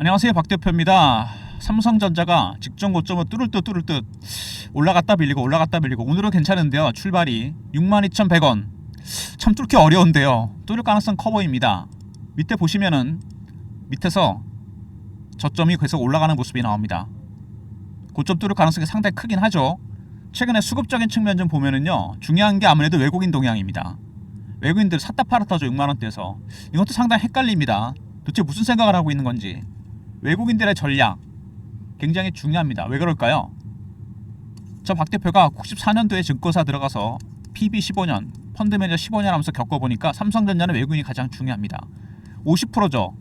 안녕하세요, 박 대표입니다. 삼성전자가 직전 고점을 뚫을 듯 올라갔다 밀리고 오늘은 괜찮은데요. 출발이 62,100원. 참 뚫기 어려운데요. 뚫을 가능성 커 보입니다. 밑에 보시면은 밑에서 저점이 계속 올라가는 모습이 나옵니다. 고점 뚫을 가능성이 상당히 크긴 하죠. 최근에 수급적인 측면 좀 보면은요, 중요한 게 아무래도 외국인 동향입니다. 외국인들 샀다 팔았다죠. 6만원대에서. 이것도 상당히 헷갈립니다. 도대체 무슨 생각을 하고 있는 건지. 외국인들의 전략 굉장히 중요합니다. 왜 그럴까요? 저 박 대표가 94년도에 증권사 들어가서 PB 15년, 펀드 매니저 15년 하면서 겪어보니까 삼성전자는 외국인이 가장 중요합니다. 50%죠.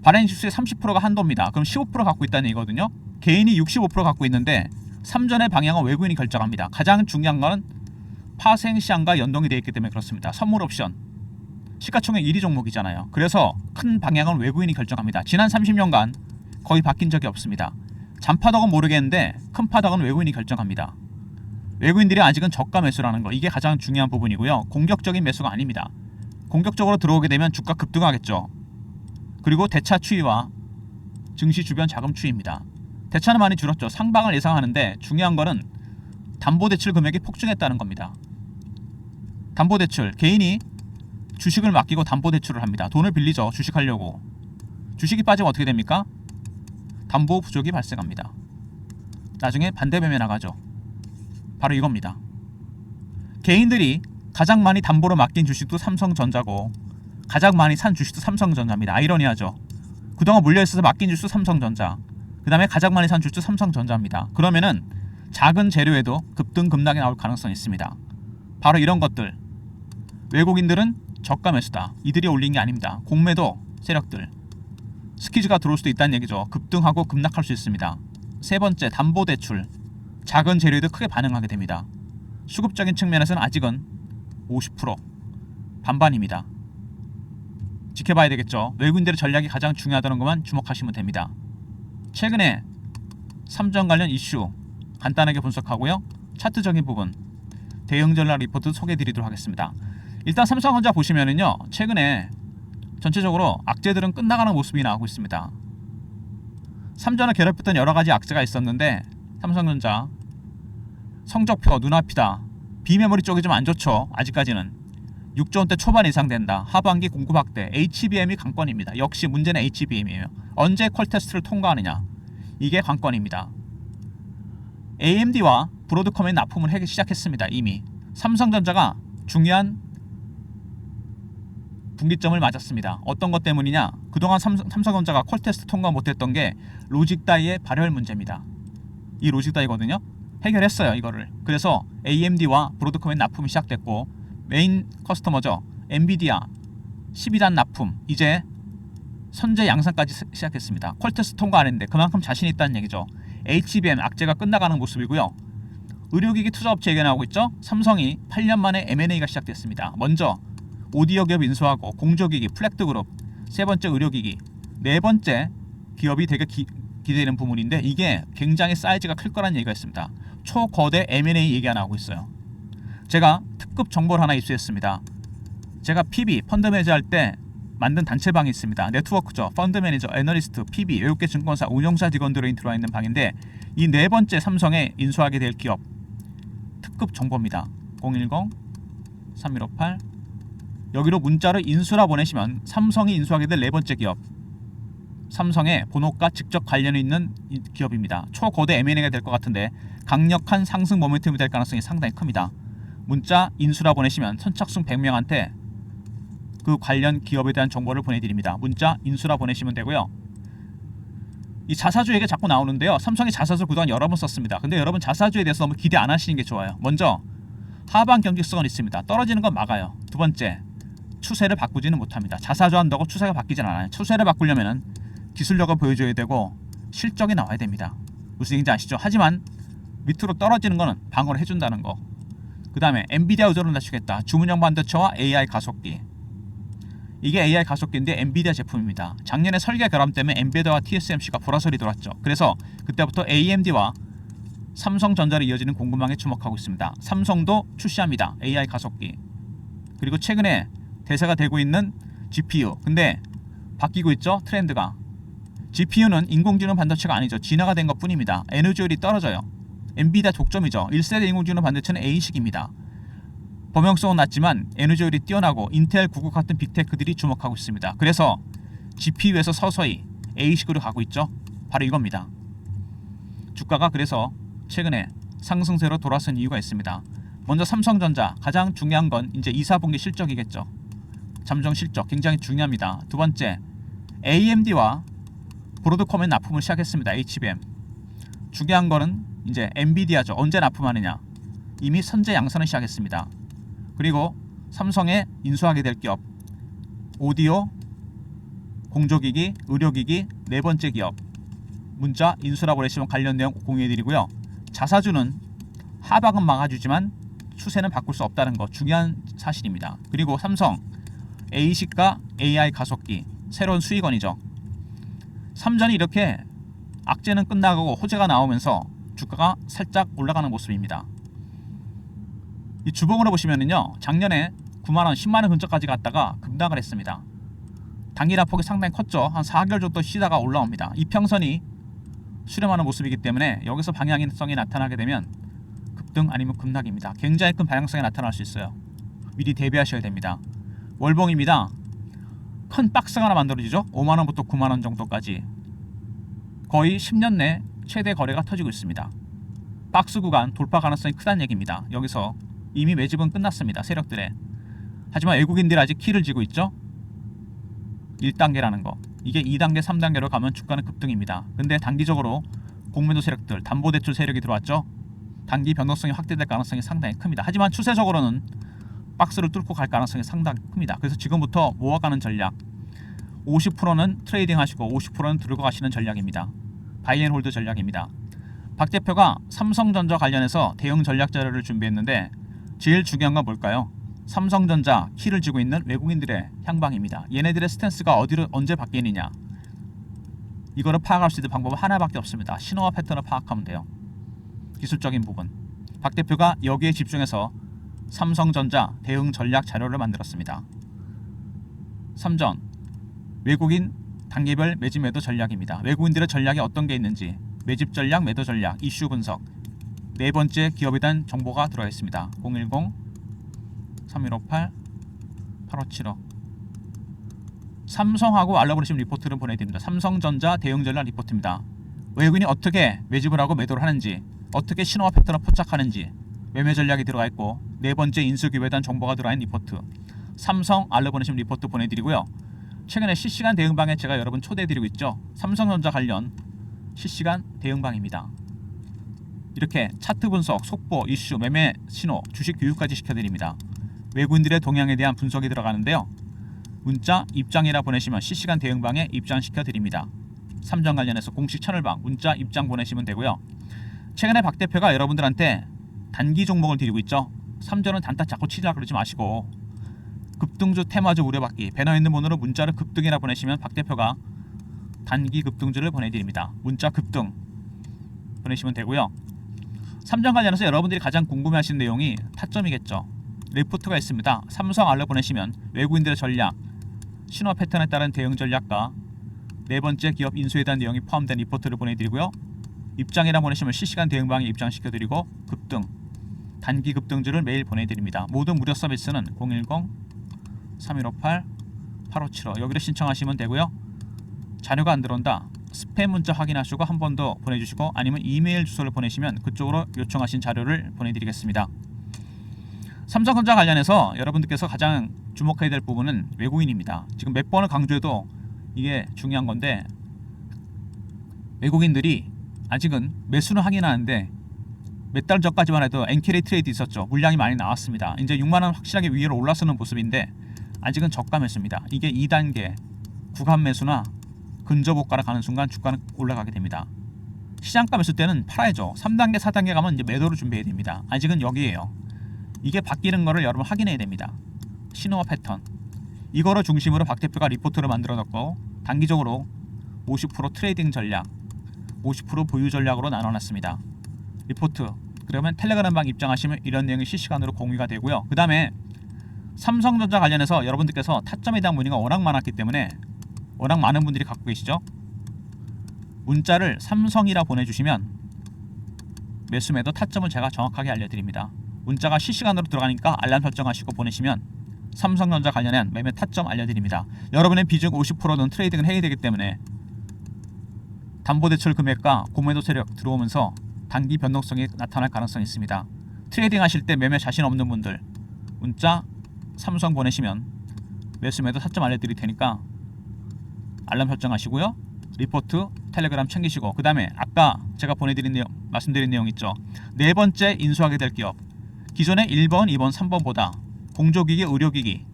발행 지수의 30%가 한도입니다. 그럼 15% 갖고 있다는 얘기거든요. 개인이 65% 갖고 있는데 3전의 방향은 외국인이 결정합니다. 가장 중요한 건 파생 시장과 연동이 되어 있기 때문에 그렇습니다. 선물 옵션 시가총액 1위 종목이잖아요. 그래서 큰 방향은 외국인이 결정합니다. 지난 30년간 거의 바뀐 적이 없습니다. 잔파덕은 모르겠는데 큰 파덕은 외국인이 결정합니다. 외국인들이 아직은 저가 매수라는 거, 이게 가장 중요한 부분이고요. 공격적인 매수가 아닙니다. 공격적으로 들어오게 되면 주가 급등하겠죠. 그리고 대차 추이와 증시 주변 자금 추이입니다. 대차는 많이 줄었죠. 상방을 예상하는데 중요한 거는 담보대출 금액이 폭증했다는 겁니다. 담보대출, 개인이 주식을 맡기고 담보대출을 합니다. 돈을 빌리죠. 주식하려고. 주식이 빠지면 어떻게 됩니까? 담보 부족이 발생합니다. 나중에 반대매매 나가죠. 바로 이겁니다. 개인들이 가장 많이 담보로 맡긴 주식도 삼성전자고 가장 많이 산 주식도 삼성전자입니다. 아이러니하죠. 그동안 물려있어서 맡긴 주식도 삼성전자, 그 다음에 가장 많이 산 주식도 삼성전자입니다. 그러면은 작은 재료에도 급등 급락이 나올 가능성이 있습니다. 바로 이런 것들. 외국인들은 저가 매수다. 이들이 올린 게 아닙니다. 공매도 세력들. 스퀴즈가 들어올 수도 있다는 얘기죠. 급등하고 급락할 수 있습니다. 세 번째, 담보대출. 작은 재료에도 크게 반응하게 됩니다. 수급적인 측면에서는 아직은 50% 반반입니다. 지켜봐야 되겠죠. 외국인들의 전략이 가장 중요하다는 것만 주목하시면 됩니다. 최근에 삼전 관련 이슈 간단하게 분석하고요. 차트적인 부분 대응 전략 리포트 소개해드리도록 하겠습니다. 일단 삼성전자 보시면은요, 최근에 전체적으로 악재들은 끝나가는 모습이 나오고 있습니다. 삼전을 괴롭혔던 여러가지 악재가 있었는데 삼성전자 성적표 눈앞이다. 비메모리 쪽이 좀 안좋죠. 아직까지는 6조원대 초반 이상 된다. 하반기 공급 확대, HBM이 관건입니다. 역시 문제는 HBM이에요. 언제 퀄 테스트를 통과하느냐, 이게 관건입니다. AMD와 브로드컴의 납품을 하기 시작했습니다. 이미 삼성전자가 중요한 분기점을 맞았습니다. 어떤 것 때문이냐, 그동안 삼성전자가 퀄 테스트 통과 못했던 게 로직 다이의 발열 문제입니다. 이 로직 다이거든요. 해결했어요, 이거를. 그래서 AMD와 브로드컴의 납품이 시작됐고, 메인 커스터머죠, 엔비디아 12단 납품, 이제 선제 양산까지 시작했습니다. 퀄 테스트 통과 안 했는데 그만큼 자신 있다는 얘기죠. HBM 악재가 끝나가는 모습이고요. 의료기기 투자업체 얘기가 나오고 있죠. 삼성이 8년 만에 M&A가 시작됐습니다. 먼저 오디오 기업 인수하고, 공조기기 플렉트그룹, 세 번째 의료기기, 네 번째 기업이 되게 기대되는 부분인데 이게 굉장히 사이즈가 클 거라는 얘기가 있습니다. 초거대 M&A 얘기가 나오고 있어요. 제가 특급 정보를 하나 입수했습니다. 제가 PB 펀드 매니저 할 때 만든 단체방이 있습니다. 네트워크죠. 펀드 매니저, 애널리스트, PB, 외국계 증권사 운용사 직원들이 들어와 있는 방인데 이 네 번째 삼성에 인수하게 될 기업 특급 정보입니다. 010-3158 여기로 문자로 인수라 보내시면 삼성이 인수하게 될 네 번째 기업, 삼성의 본업과 직접 관련이 있는 기업입니다. 초거대 M&A가 될 것 같은데 강력한 상승 모멘텀이 될 가능성이 상당히 큽니다. 문자 인수라 보내시면 선착순 100명한테 그 관련 기업에 대한 정보를 보내드립니다. 문자 인수라 보내시면 되고요. 이 자사주 얘기가 자꾸 나오는데요. 삼성이 자사주를 그동안 여러 번 썼습니다. 근데 여러분 자사주에 대해서 너무 기대 안 하시는 게 좋아요. 먼저 하반 경직성은 있습니다. 떨어지는 건 막아요. 두 번째, 추세를 바꾸지는 못합니다. 자사주 한다고 추세가 바뀌진 않아요. 추세를 바꾸려면 기술력을 보여줘야 되고 실적이 나와야 됩니다. 무슨 얘기인지 아시죠? 하지만 밑으로 떨어지는 거는 방어를 해준다는 거. 그 다음에 엔비디아 의존을 낮추겠다. 주문형 반도체와 AI 가속기. 이게 AI 가속기인데 엔비디아 제품입니다. 작년에 설계 결함 때문에 엔비디아와 TSMC가 보라설이 돌았죠. 그래서 그때부터 AMD와 삼성전자를 이어지는 공급망에 주목하고 있습니다. 삼성도 출시합니다. AI 가속기. 그리고 최근에 대세가 되고 있는 GPU. 근데 바뀌고 있죠, 트렌드가. GPU는 인공지능 반도체가 아니죠. 진화가 된 것뿐입니다. 에너지 효율이 떨어져요. 엔비디아 독점이죠. 1세대 인공지능 반도체는 A식입니다. 범용성은 낮지만 에너지 효율이 뛰어나고 인텔, 구글 같은 빅테크들이 주목하고 있습니다. 그래서 GPU에서 서서히 A식으로 가고 있죠. 바로 이겁니다. 주가가 그래서 최근에 상승세로 돌아선 이유가 있습니다. 먼저 삼성전자, 가장 중요한 건 이제 2, 4분기 실적이겠죠. 잠정 실적 굉장히 중요합니다. 두 번째, AMD와 브로드컴에 납품을 시작했습니다. HBM. 중요한 거는 이제 엔비디아죠. 언제 납품하느냐. 이미 선제 양산을 시작했습니다. 그리고 삼성에 인수하게 될 기업, 오디오, 공조기기, 의료기기, 네 번째 기업, 문자 인수라고 하시면 관련 내용 공유해드리고요. 자사주는 하방은 막아주지만 추세는 바꿀 수 없다는 거 중요한 사실입니다. 그리고 삼성, A식과 AI 가속기, 새로운 수익원이죠. 삼전이 이렇게 악재는 끝나가고 호재가 나오면서 주가가 살짝 올라가는 모습입니다. 이 주봉으로 보시면은요, 작년에 9만원, 10만원 근처까지 갔다가 급락을 했습니다. 단기라 폭이 상당히 컸죠. 한 4개월 정도 쉬다가 올라옵니다. 이평선이 수렴하는 모습이기 때문에 여기서 방향성이 나타나게 되면 급등 아니면 급락입니다. 굉장히 큰 방향성이 나타날 수 있어요. 미리 대비하셔야 됩니다. 월봉입니다. 큰 박스가 하나 만들어지죠. 5만원부터 9만원 정도까지 거의 10년 내 최대 거래가 터지고 있습니다. 박스 구간 돌파 가능성이 크다는 얘기입니다. 여기서 이미 매집은 끝났습니다. 세력들의. 하지만 외국인들이 아직 키를 쥐고 있죠. 1단계라는 거. 이게 2단계, 3단계로 가면 주가는 급등입니다. 근데 단기적으로 공매도 세력들, 담보대출 세력이 들어왔죠. 단기 변동성이 확대될 가능성이 상당히 큽니다. 하지만 추세적으로는 박스를 뚫고 갈 가능성이 상당히 큽니다. 그래서 지금부터 모아가는 전략, 50%는 트레이딩 하시고 50%는 들고 가시는 전략입니다. 바이앤홀드 전략입니다. 박 대표가 삼성전자 관련해서 대응 전략 자료를 준비했는데 제일 중요한 건 뭘까요? 삼성전자 키를 쥐고 있는 외국인들의 향방입니다. 얘네들의 스탠스가 어디로 언제 바뀌느냐, 이거를 파악할 수 있는 방법은 하나밖에 없습니다. 신호와 패턴을 파악하면 돼요. 기술적인 부분. 박 대표가 여기에 집중해서 삼성전자 대응 전략 자료를 만들었습니다. 3전 외국인 단계별 매집 매도 전략입니다. 외국인들의 전략이 어떤 게 있는지, 매집 전략, 매도 전략, 이슈 분석, 네 번째 기업에 대한 정보가 들어가 있습니다. 010-3158-8575 삼성하고 알라브레심 리포트를 보내드립니다. 삼성전자 대응 전략 리포트입니다. 외국인이 어떻게 매집을 하고 매도를 하는지, 어떻게 신호와 패턴을 포착하는지 매매 전략이 들어가 있고, 네 번째 인수 기업에 대한 정보가 들어가 있는 리포트, 삼성 알라브레심 리포트 보내드리고요. 최근에 실시간 대응방에 제가 여러분 초대해드리고 있죠. 삼성전자 관련 실시간 대응방입니다. 이렇게 차트 분석, 속보, 이슈, 매매 신호, 주식 교육까지 시켜드립니다. 외국인들의 동향에 대한 분석이 들어가는데요. 문자 입장이라 보내시면 실시간 대응방에 입장시켜드립니다. 삼전 관련해서 공식 채널방 문자 입장 보내시면 되고요. 최근에 박 대표가 여러분들한테 단기 종목을 드리고 있죠. 삼전은 단타 자꾸 치려고 그러지 마시고 급등주 테마주 우려받기 배너 있는 번호로 문자를 급등이라 보내시면 박 대표가 단기 급등주를 보내드립니다. 문자 급등 보내시면 되고요. 삼전 관련해서 여러분들이 가장 궁금해하시는 내용이 타점이겠죠. 리포트가 있습니다. 삼성 알려 보내시면 외국인들의 전략, 신호 패턴에 따른 대응 전략과 네 번째 기업 인수에 대한 내용이 포함된 리포트를 보내드리고요. 입장이라 보내시면 실시간 대응방에 입장시켜드리고 급등, 단기 급등주를 매일 보내드립니다. 모든 무료 서비스는 010-3158-8575 여기로 신청하시면 되고요. 자료가 안 들어온다, 스팸 문자 확인하시고 한 번 더 보내주시고, 아니면 이메일 주소를 보내시면 그쪽으로 요청하신 자료를 보내드리겠습니다. 삼성전자 관련해서 여러분들께서 가장 주목해야 될 부분은 외국인입니다. 지금 몇 번을 강조해도 이게 중요한 건데, 외국인들이 아직은 매수는 하긴 하는데 몇 달 전까지만 해도 엔캐리 트레이드 있었죠. 물량이 많이 나왔습니다. 이제 6만원 확실하게 위로 올라서는 모습인데 아직은 저가 매수입니다. 이게 2단계 구간 매수나 근저고가를 가는 순간 주가는 올라가게 됩니다. 시장가 매수 때는 팔아야죠. 3단계 4단계 가면 이제 매도를 준비해야 됩니다. 아직은 여기에요. 이게 바뀌는 거를 여러분 확인해야 됩니다. 신호와 패턴, 이거를 중심으로 박 대표가 리포트를 만들어 놨고, 단기적으로 50% 트레이딩 전략, 50% 보유 전략으로 나눠놨습니다. 리포트, 그러면 텔레그램방 입장하시면 이런 내용이 실시간으로 공유가 되고요. 그 다음에 삼성전자 관련해서 여러분들께서 타점에 대한 문의가 워낙 많았기 때문에, 워낙 많은 분들이 갖고 계시죠. 문자를 삼성이라 보내주시면 매수 매도 타점을 제가 정확하게 알려드립니다. 문자가 실시간으로 들어가니까 알람 설정하시고 보내시면 삼성전자 관련한 매매 타점 알려드립니다. 여러분의 비중 50%는 트레이딩을 해야 되기 때문에 담보대출 금액과 공매도 세력 들어오면서 단기 변동성이 나타날 가능성이 있습니다. 트레이딩 하실 때 매매 자신 없는 분들 문자 삼성 보내시면 매수 매도 타점 알려드릴 테니까 알람 설정하시고요. 리포트 텔레그램 챙기시고, 그 다음에 아까 제가 보내드린 내용, 말씀드린 내용 있죠. 네 번째 인수하게 될 기업, 기존의 1번, 2번, 3번보다 공조기기, 의료기기,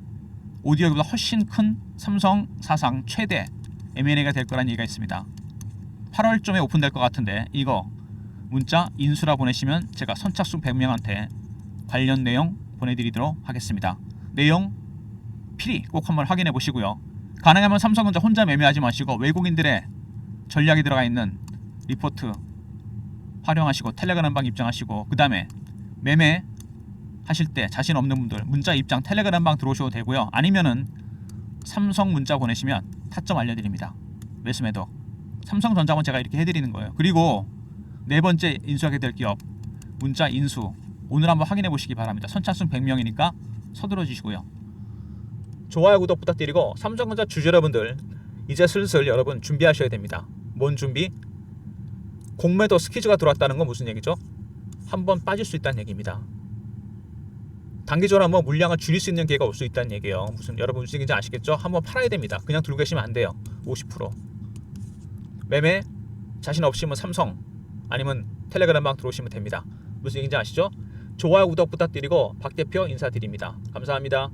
오디오기보다 훨씬 큰 삼성 사상 최대 M&A가 될 거라는 얘기가 있습니다. 8월쯤에 오픈될 것 같은데 이거 문자 인수라 보내시면 제가 선착순 100명한테 관련 내용 보내드리도록 하겠습니다. 내용 필히 꼭 한번 확인해 보시고요. 가능하면 삼성전자 혼자 매매하지 마시고 외국인들의 전략이 들어가 있는 리포트 활용하시고 텔레그램방 입장하시고, 그 다음에 매매 하실 때 자신 없는 분들 문자 입장 텔레그램방 들어오셔도 되고요. 아니면은 삼성 문자 보내시면 타점 알려드립니다. 매수 매도 삼성전자는 제가 이렇게 해드리는 거예요. 그리고 네 번째 인수하게 될 기업 문자 인수 오늘 한번 확인해 보시기 바랍니다. 선착순 100명이니까 서둘러 주시고요. 좋아요 구독 부탁드리고, 삼성전자 주주 여러분들 이제 슬슬 여러분 준비하셔야 됩니다. 뭔 준비? 공매도 스퀴즈가 들어왔다는 건 무슨 얘기죠? 한번 빠질 수 있다는 얘기입니다. 단기적으로 한번 물량을 줄일 수 있는 기회가 올 수 있다는 얘기예요. 여러분 무슨 얘기인지 아시겠죠? 한번 팔아야 됩니다. 그냥 들고 계시면 안 돼요. 50% 매매 자신 없으면 삼성 아니면 텔레그램방 들어오시면 됩니다. 무슨 얘기인지 아시죠? 좋아요 구독 부탁드리고 박 대표 인사드립니다. 감사합니다.